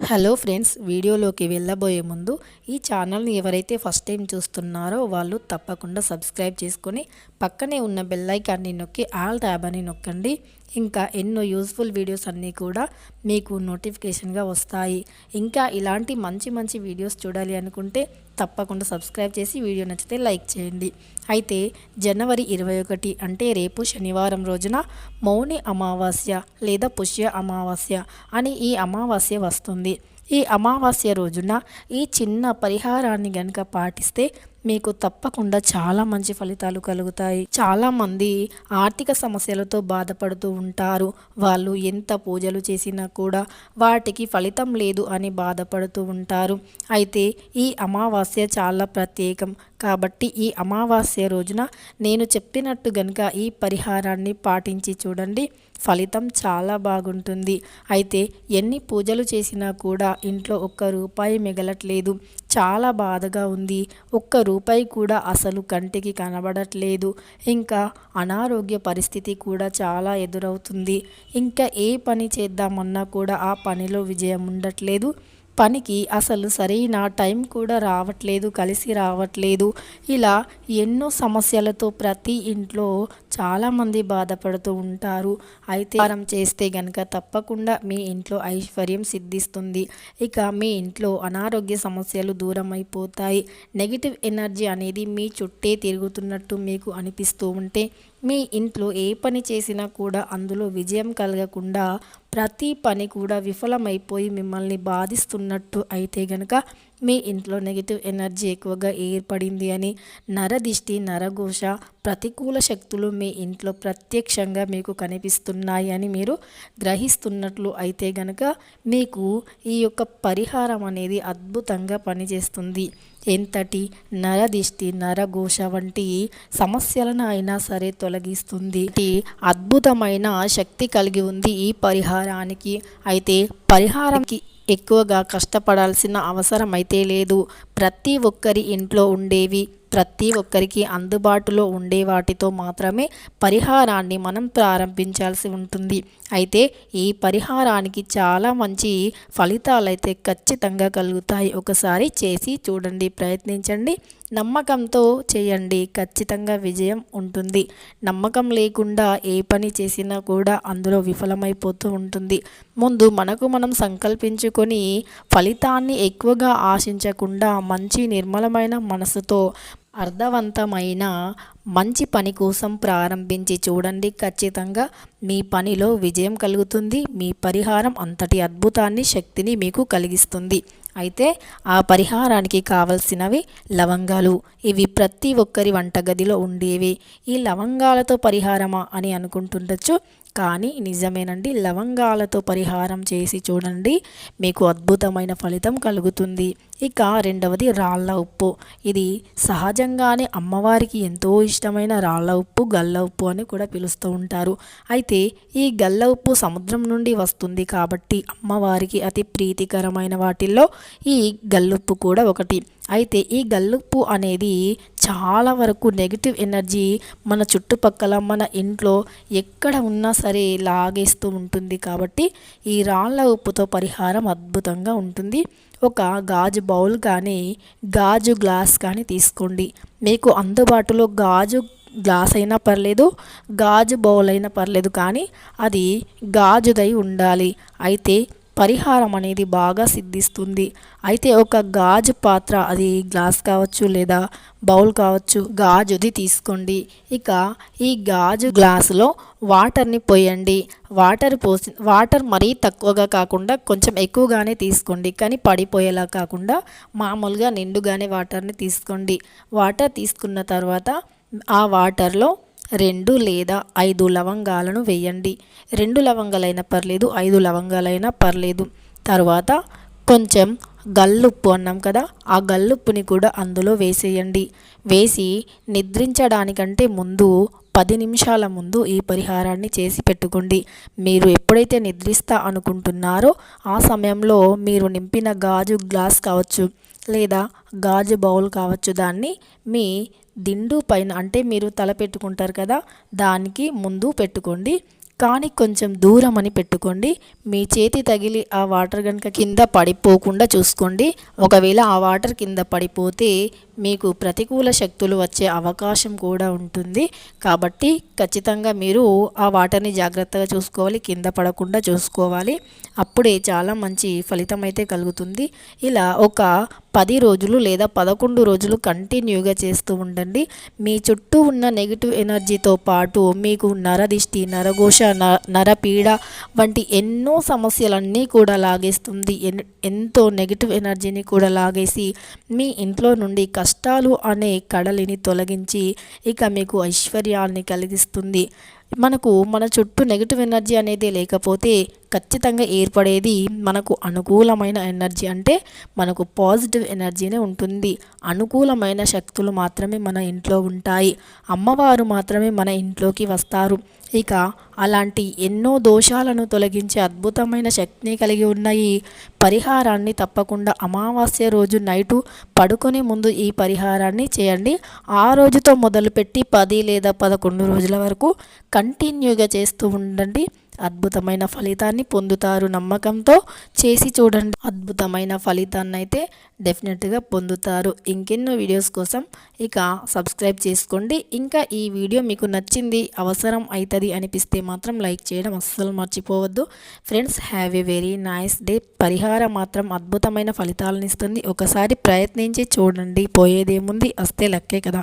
Hello friends, వీడియోలోకి వెళ్ళబోయే ముందు ఈ ఛానల్ని ఎవరైతే ఫస్ట్ టైం చూస్తున్నారో వాళ్ళు తప్పకుండా సబ్స్క్రైబ్ చేసుకొని పక్కనే ఉన్న బెల్ ఐకాన్ని నొక్కి ఆల్ ట్యాబ్ అని నొక్కండి. ఇంకా ఎన్నో యూస్ఫుల్ వీడియోస్ అన్నీ కూడా మీకు నోటిఫికేషన్గా వస్తాయి. ఇంకా ఇలాంటి మంచి మంచి వీడియోస్ చూడాలి అనుకుంటే తప్పకుండా సబ్స్క్రైబ్ చేసి వీడియో నచ్చితే లైక్ చేయండి. అయితే జనవరి 21 అంటే రేపు శనివారం రోజున మౌని అమావాస్య లేదా పుష్య అమావాస్య అని ఈ అమావాస్య వస్తుంది. ఈ అమావాస్య రోజున ఈ చిన్న పరిహారాన్ని గనుక పాటిస్తే మీకు తప్పకుండా చాలా మంచి ఫలితాలు కలుగుతాయి. చాలామంది ఆర్థిక సమస్యలతో బాధపడుతూ ఉంటారు. వాళ్ళు ఎంత పూజలు చేసినా కూడా వాటికి ఫలితం లేదు అని బాధపడుతూ ఉంటారు. అయితే ఈ అమావాస్య చాలా ప్రత్యేకం కాబట్టి ఈ అమావాస్య రోజున నేను చెప్పినట్టు గనుక ఈ పరిహారాన్ని పాటించి చూడండి, ఫలితం చాలా బాగుంటుంది. అయితే ఎన్ని పూజలు చేసినా కూడా ఇంట్లో ఒక్క రూపాయి మిగలట్లేదు, చాలా బాధగా ఉంది, ఒక్క రూపాయి కూడా అసలు కంటికి కనబడట్లేదు, ఇంకా అనారోగ్య పరిస్థితి కూడా చాలా ఎదురవుతుంది, ఇంకా ఏ పని చేద్దామన్నా కూడా ఆ పనిలో విజయం ఉండట్లేదు, పనికి అసలు సరైన టైం కూడా రావట్లేదు, కలిసి రావట్లేదు, ఇలా ఎన్నో సమస్యలతో ప్రతి ఇంట్లో చాలామంది బాధపడుతూ ఉంటారు. అయితే వారం చేస్తే గనక తప్పకుండా మీ ఇంట్లో ఐశ్వర్యం సిద్ధిస్తుంది. ఇక మీ ఇంట్లో అనారోగ్య సమస్యలు దూరం అయిపోతాయి. నెగిటివ్ ఎనర్జీ అనేది మీ చుట్టే తిరుగుతున్నట్టు మీకు అనిపిస్తూ ఉంటే మీ ఇంట్లో ఏ పని చేసినా కూడా అందులో విజయం కలగకుండా ప్రతి పని కూడా విఫలమైపోయి మిమ్మల్ని బాధిస్తున్నట్టు అయితే గనక మీ ఇంట్లో నెగిటివ్ ఎనర్జీ ఎక్కువగా ఏర్పడింది అని, నరదిష్టి, నరఘోష, ప్రతికూల శక్తులు మీ ఇంట్లో ప్రత్యక్షంగా మీకు కనిపిస్తున్నాయి అని మీరు గ్రహిస్తున్నట్లు అయితే గనక మీకు ఈ యొక్క పరిహారం అనేది అద్భుతంగా పనిచేస్తుంది. ఎంతటి నరదిష్టి, నరఘోష వంటి సమస్యలను అయినా సరే తొలగిస్తుంది. అద్భుతమైన శక్తి కలిగి ఉంది ఈ పరిహారానికి. అయితే పరిహారానికి ఎక్కువగా కష్టపడాల్సిన అవసరం అయితే లేదు. ప్రతి ఒక్కరి ఇంట్లో ఉండేవి, ప్రతి ఒక్కరికి అందుబాటులో ఉండే వాటితో మాత్రమే పరిహారాన్ని మనం ప్రారంభించాల్సి ఉంటుంది. అయితే ఈ పరిహారానికి చాలా మంచి ఫలితాలు అయితే ఖచ్చితంగా కలుగుతాయి. ఒకసారి చేసి చూడండి, ప్రయత్నించండి, నమ్మకంతో చేయండి, ఖచ్చితంగా విజయం ఉంటుంది. నమ్మకం లేకుండా ఏ పని చేసినా కూడా అందులో విఫలమైపోతూ ఉంటుంది. ముందు మనకు మనం సంకల్పించుకొని ఫలితాన్ని ఎక్కువగా ఆశించకుండా మంచి నిర్మలమైన మనసుతో అర్థవంతమైన మంచి పని కోసం ప్రారంభించి చూడండి, ఖచ్చితంగా మీ పనిలో విజయం కలుగుతుంది. మీ పరిహారం అంతటి అద్భుతాన్ని, శక్తిని మీకు కలిగిస్తుంది. అయితే ఆ పరిహారానికి కావలసినవి లవంగాలు. ఇవి ప్రతి ఒక్కరి వంటగదిలో ఉండేవి. ఈ లవంగాలతో పరిహారమా అని అనుకుంటుండొచ్చు, కానీ నిజమేనండి. లవంగాలతో పరిహారం చేసి చూడండి, మీకు అద్భుతమైన ఫలితం కలుగుతుంది. ఇక రెండవది రాళ్ళ ఉప్పు. ఇది సహజంగానే అమ్మవారికి ఎంతో ఇష్టమైన రాళ్ళ ఉప్పు, గల్ల ఉప్పు అని కూడా పిలుస్తూ ఉంటారు. అయితే ఈ గల్ల ఉప్పు సముద్రం నుండి వస్తుంది కాబట్టి అమ్మవారికి అతి ప్రీతికరమైన వాటిల్లో ఈ గల్లుప్పు కూడా ఒకటి. అయితే ఈ గల్లుప్పు అనేది చాలా వరకు నెగిటివ్ ఎనర్జీ మన చుట్టుపక్కల, మన ఇంట్లో ఎక్కడ ఉన్నా సరే లాగేస్తూ ఉంటుంది. కాబట్టి ఈ రాళ్ళ ఉప్పుతో పరిహారం అద్భుతంగా ఉంటుంది. ఒక గాజు బౌల్ కానీ గాజు గ్లాస్ కానీ తీసుకోండి. మీకు అందుబాటులో గాజు గ్లాస్ అయినా పర్లేదు, గాజు బౌల్ అయినా పర్లేదు, కానీ అది గాజుదై ఉండాలి. అయితే పరిహారం అనేది బాగా సిద్ధిస్తుంది. అయితే ఒక గాజు పాత్ర, అది గ్లాస్ కావచ్చు లేదా బౌల్ కావచ్చు, గాజుది తీసుకోండి. ఇక ఈ గాజు గ్లాసులో వాటర్ని పోయండి. వాటర్ మరీ తక్కువగా కాకుండా కొంచెం ఎక్కువగానే తీసుకోండి, కానీ పడిపోయేలా కాకుండా మామూలుగా నిండుగానే వాటర్ని తీసుకోండి. వాటర్ తీసుకున్న తర్వాత ఆ వాటర్లో 2 లేదా 5 లవంగాలను వేయండి. 2 లవంగాలైనా పర్లేదు, 5 లవంగాలైనా పర్లేదు. తర్వాత కొంచెం గల్లుప్పు అన్నాం కదా, ఆ గల్లుప్పుని కూడా అందులో వేసేయండి. వేసి నిద్రించడానికంటే ముందు 10 నిమిషాల ముందు ఈ పరిహారాన్ని చేసి పెట్టుకోండి. మీరు ఎప్పుడైతే నిద్రిస్తా అనుకుంటున్నారో ఆ సమయంలో మీరు నింపిన గాజు గ్లాస్ కావచ్చు లేదా గాజు బౌల్ కావచ్చు, దాన్ని మీ దిండు పైన, అంటే మీరు తల పెట్టుకుంటారు కదా, దానికి ముందు పెట్టుకోండి. కానీ కొంచెం దూరం అని పెట్టుకోండి. మీ చేతి తగిలి ఆ వాటర్ కనుక కింద పడిపోకుండా చూసుకోండి. ఒకవేళ ఆ వాటర్ కింద పడిపోతే మీకు ప్రతికూల శక్తులు వచ్చే అవకాశం కూడా ఉంటుంది. కాబట్టి ఖచ్చితంగా మీరు ఆ వాటర్ని జాగ్రత్తగా చూసుకోవాలి, కింద పడకుండా చూసుకోవాలి. అప్పుడే చాలా మంచి ఫలితం అయితే కలుగుతుంది. ఇలా ఒక 10 రోజులు లేదా 11 రోజులు కంటిన్యూగా చేస్తూ ఉండండి. మీ చుట్టూ ఉన్న నెగిటివ్ ఎనర్జీతో పాటు మీకు నరదిష్టి, నరఘోష, నరపీడ వంటి ఎన్నో సమస్యలన్నీ కూడా లాగేస్తుంది. ఎంతో నెగిటివ్ ఎనర్జీని కూడా లాగేసి మీ ఇంట్లో నుండి కష్టాలు అనే కడలిని తొలగించి ఇక మీకు ఐశ్వర్యాన్ని కలిగిస్తుంది. మన చుట్టూ నెగిటివ్ ఎనర్జీ అనేది లేకపోతే ఖచ్చితంగా ఏర్పడేది మనకు అనుకూలమైన ఎనర్జీ, అంటే మనకు పాజిటివ్ ఎనర్జీనే ఉంటుంది. అనుకూలమైన శక్తులు మాత్రమే మన ఇంట్లో ఉంటాయి. అమ్మవారు మాత్రమే మన ఇంట్లోకి వస్తారు. ఇక అలాంటి ఎన్నో దోషాలను తొలగించే అద్భుతమైన శక్తిని కలిగి ఉన్న ఈ పరిహారాన్ని తప్పకుండా అమావాస్య రోజు నైటు పడుకునే ముందు ఈ పరిహారాన్ని చేయండి. ఆ రోజుతో మొదలుపెట్టి 10 లేదా 11 రోజుల వరకు కంటిన్యూగా చేస్తూ ఉండండి. అద్భుతమైన ఫలితాన్ని పొందుతారు. నమ్మకంతో చేసి చూడండి. అద్భుతమైన ఫలితాన్ని అయితే డెఫినెట్గా పొందుతారు. ఇంకెన్నో వీడియోస్ కోసం ఇక సబ్స్క్రైబ్ చేసుకోండి. ఇంకా ఈ వీడియో మీకు నచ్చింది, అవసరం అవుతుంది అనిపిస్తే మాత్రం లైక్ చేయడం అస్సలు మర్చిపోవద్దు. Friends, have a very nice day. పరిహారం మాత్రం అద్భుతమైన ఫలితాలను ఇస్తుంది. ఒకసారి ప్రయత్నించి చూడండి. పోయేదేముంది, వస్తే లక్కే కదా.